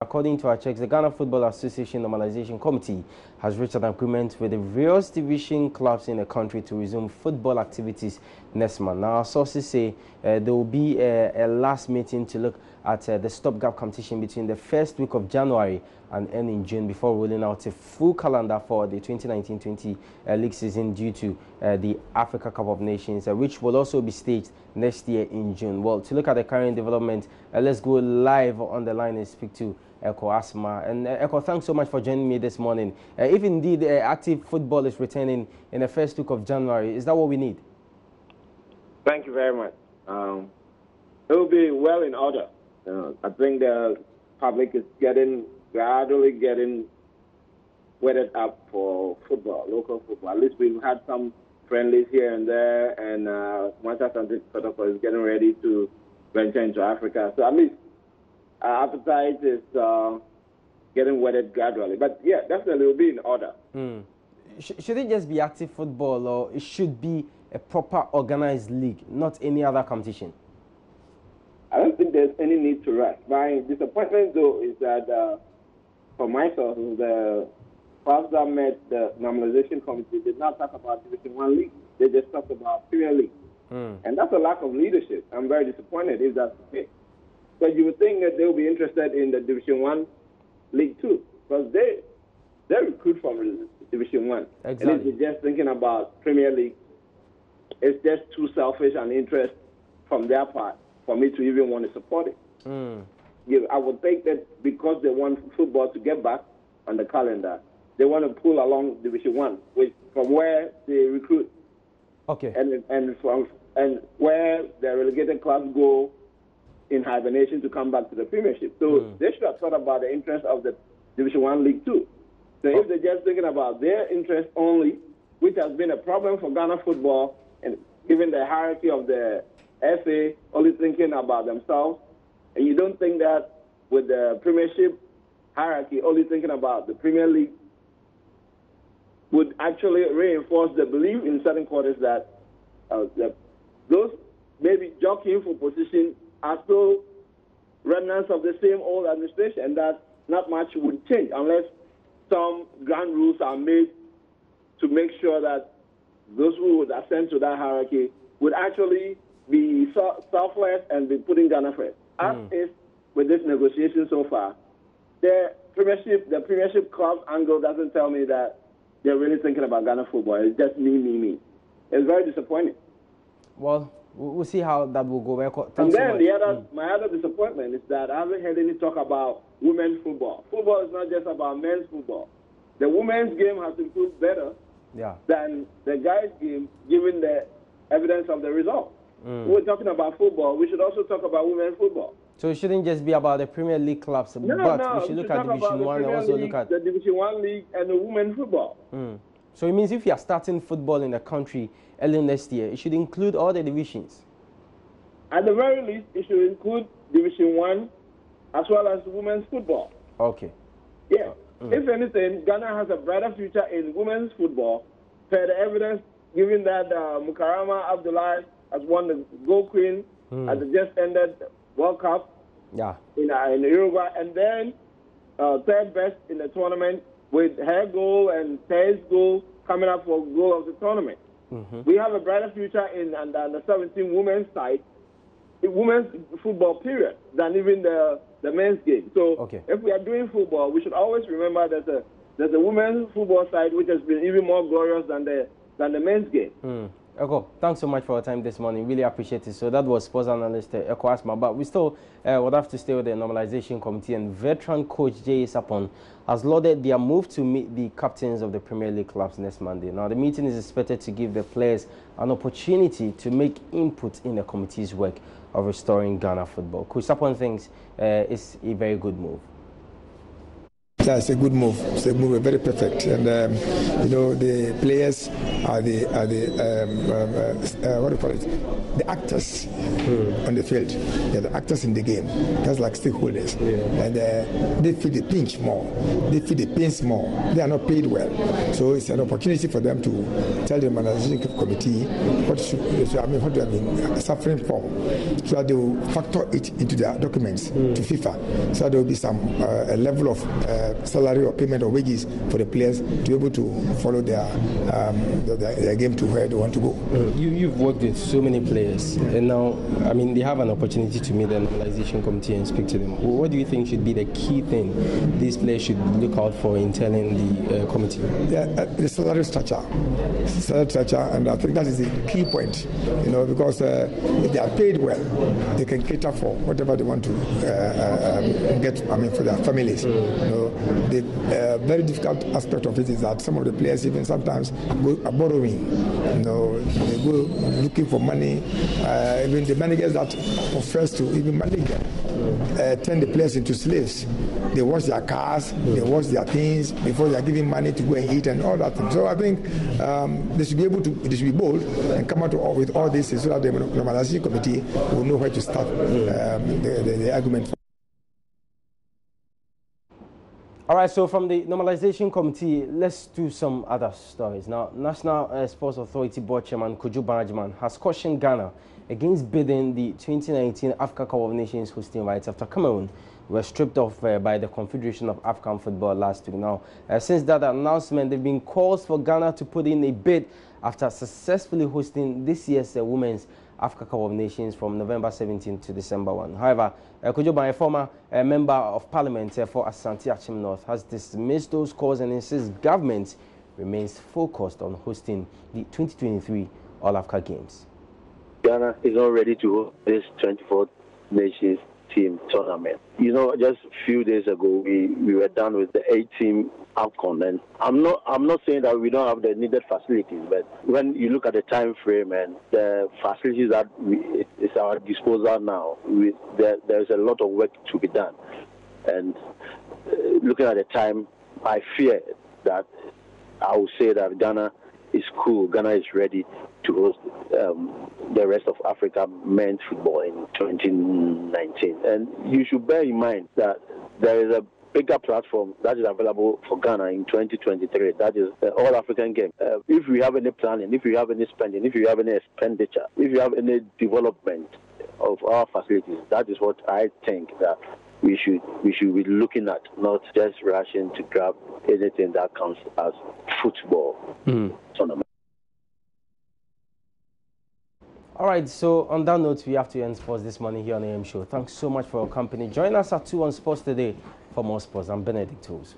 According to our checks, the Ghana Football Association Normalization Committee has reached an agreement with the various division clubs in the country to resume football activities next month. Now, our sources say there will be a last meeting to look at the stopgap competition between the first week of January and end in June before rolling out a full calendar for the 2019-20 league season due to the Africa Cup of Nations, which will also be staged next year in June. Well, to look at the current development, let's go live on the line and speak to Echo Asma. And Echo, thanks so much for joining me this morning. If indeed active football is returning in the first week of January, is that what we need? Thank you very much. It will be well in order. I think the public is gradually getting wetted up for football, local football. At least we've had some friendlies here and there, and Manchester Protocol is getting ready to venture into Africa. So at least our appetite is getting wetted gradually. But yeah, definitely it will be in order. Should it just be active football, or it should be a proper organized league, not any other competition? I don't think there's any need to rush. My disappointment, though, is that for myself, the clubs that met the normalization committee did not talk about Division 1 league. They just talked about Premier League. And that's a lack of leadership. I'm very disappointed if that's the case. But you would think that they'll be interested in the Division 1 league too, because they recruit from Division 1. Exactly. And if they're just thinking about Premier League, it's just too selfish an interest from their part for me to even want to support it. I would think that because they want football to get back on the calendar, they want to pull along Division 1, from where they recruit. Okay. And where the relegated clubs go in hibernation to come back to the Premiership. So they should have thought about the interest of the Division 1 League too. So if they're just thinking about their interest only, which has been a problem for Ghana football, and given the hierarchy of the FA, only thinking about themselves, and you don't think that with the Premiership hierarchy, only thinking about the Premier League, would actually reinforce the belief in certain quarters that those maybe jockeying for position are still remnants of the same old administration, and that not much would change unless some grand rules are made to make sure that those who would ascend to that hierarchy would actually be selfless and be putting Ghana first. As is with this negotiation so far, the Premiership club's angle doesn't tell me that they're really thinking about Ghana football. It's just me. It's very disappointing. Well, we'll see how that will go. And then my other disappointment is that I haven't heard any talk about women's football. Football is not just about men's football. The women's game has improved better than the guys' game, given the evidence of the results. We're talking about football. We should also talk about women's football. So it shouldn't just be about the Premier League clubs, but we should look at Division 1 and also look at the Division 1 league and the women's football. So it means if you are starting football in the country early next year, it should include all the divisions. At the very least, it should include Division 1 as well as women's football. Okay. Yeah. If anything, Ghana has a brighter future in women's football, per the evidence given that Mukarama Abdullahi has won the Gold Queen at the just ended World Cup in Uruguay, and then third best in the tournament with her goal and Tay's goal coming up for goal of the tournament. We have a brighter future in the 17 women's side, women's football period, than even the men's game. So if we are doing football, we should always remember there's a women's football side which has been even more glorious than the men's game. Eko, thanks so much for your time this morning. Really appreciate it. So that was sports analyst Eko Asma. But we still would have to stay with the normalization committee, and veteran coach J. Sapon has lauded their move to meet the captains of the Premier League clubs next Monday. Now, the meeting is expected to give the players an opportunity to make input in the committee's work of restoring Ghana football. Coach Sapon thinks it's a very good move. That's a good move. It's a move, very perfect. And the players are the what do you call it? The actors on the field. They're the actors in the game. That's like stakeholders. Yeah. And they feel the pinch more. They feel the pains more. They are not paid well. So it's an opportunity for them to tell the management committee what they have been suffering from, so that they will factor it into their documents to FIFA. So there will be some a level of salary or payment or wages for the players to be able to follow their game to where they want to go. You've worked with so many players, and now, they have an opportunity to meet the normalization committee and speak to them. What do you think should be the key thing these players should look out for in telling the committee? The salary structure, and I think that is the key point, because if they are paid well, they can cater for whatever they want to get, for their families. The very difficult aspect of it is that some of the players even sometimes go borrowing. They go looking for money. Even the managers that offers to even manage them turn the players into slaves. They wash their cars, they wash their things before they are giving money to go and eat and all that thing. So I think they should be able to, they should be bold and come out with all this so that the normalization committee will know where to start the argument. All right, so from the normalization committee, let's do some other stories. Now, National Sports Authority Board Chairman Kojo Banajman has cautioned Ghana against bidding the 2019 Africa Cup of Nations hosting rights after Cameroon were stripped off by the Confederation of African Football last week. Now, since that announcement, there have been calls for Ghana to put in a bid after successfully hosting this year's Women's Africa Cup of Nations from November 17 to December 1. However, Kojo Ban, a former member of Parliament for Asante Achim North, has dismissed those calls and insists government remains focused on hosting the 2023 All-Africa Games. Ghana is not ready to host this 24th Nations team tournament. Just a few days ago, we were done with the 8-team AFCON, and I'm not saying that we don't have the needed facilities, but when you look at the time frame and the facilities that is at our disposal now, there's a lot of work to be done. And looking at the time, I fear that I will say that Ghana is cool. Ghana is ready to host the rest of Africa men's football in 2019. And you should bear in mind that there is a bigger platform that is available for Ghana in 2023. That is the All-African Game. If we have any planning, if we have any spending, if we have any expenditure, if we have any development of our facilities, that is what I think that we should be looking at, not just rushing to grab anything that comes as football tournament. All right, so on that note, we have to end sports this morning here on AM Show. Thanks so much for your company. Join us at 2 on Sports Today for more sports. I'm Benedict Toes.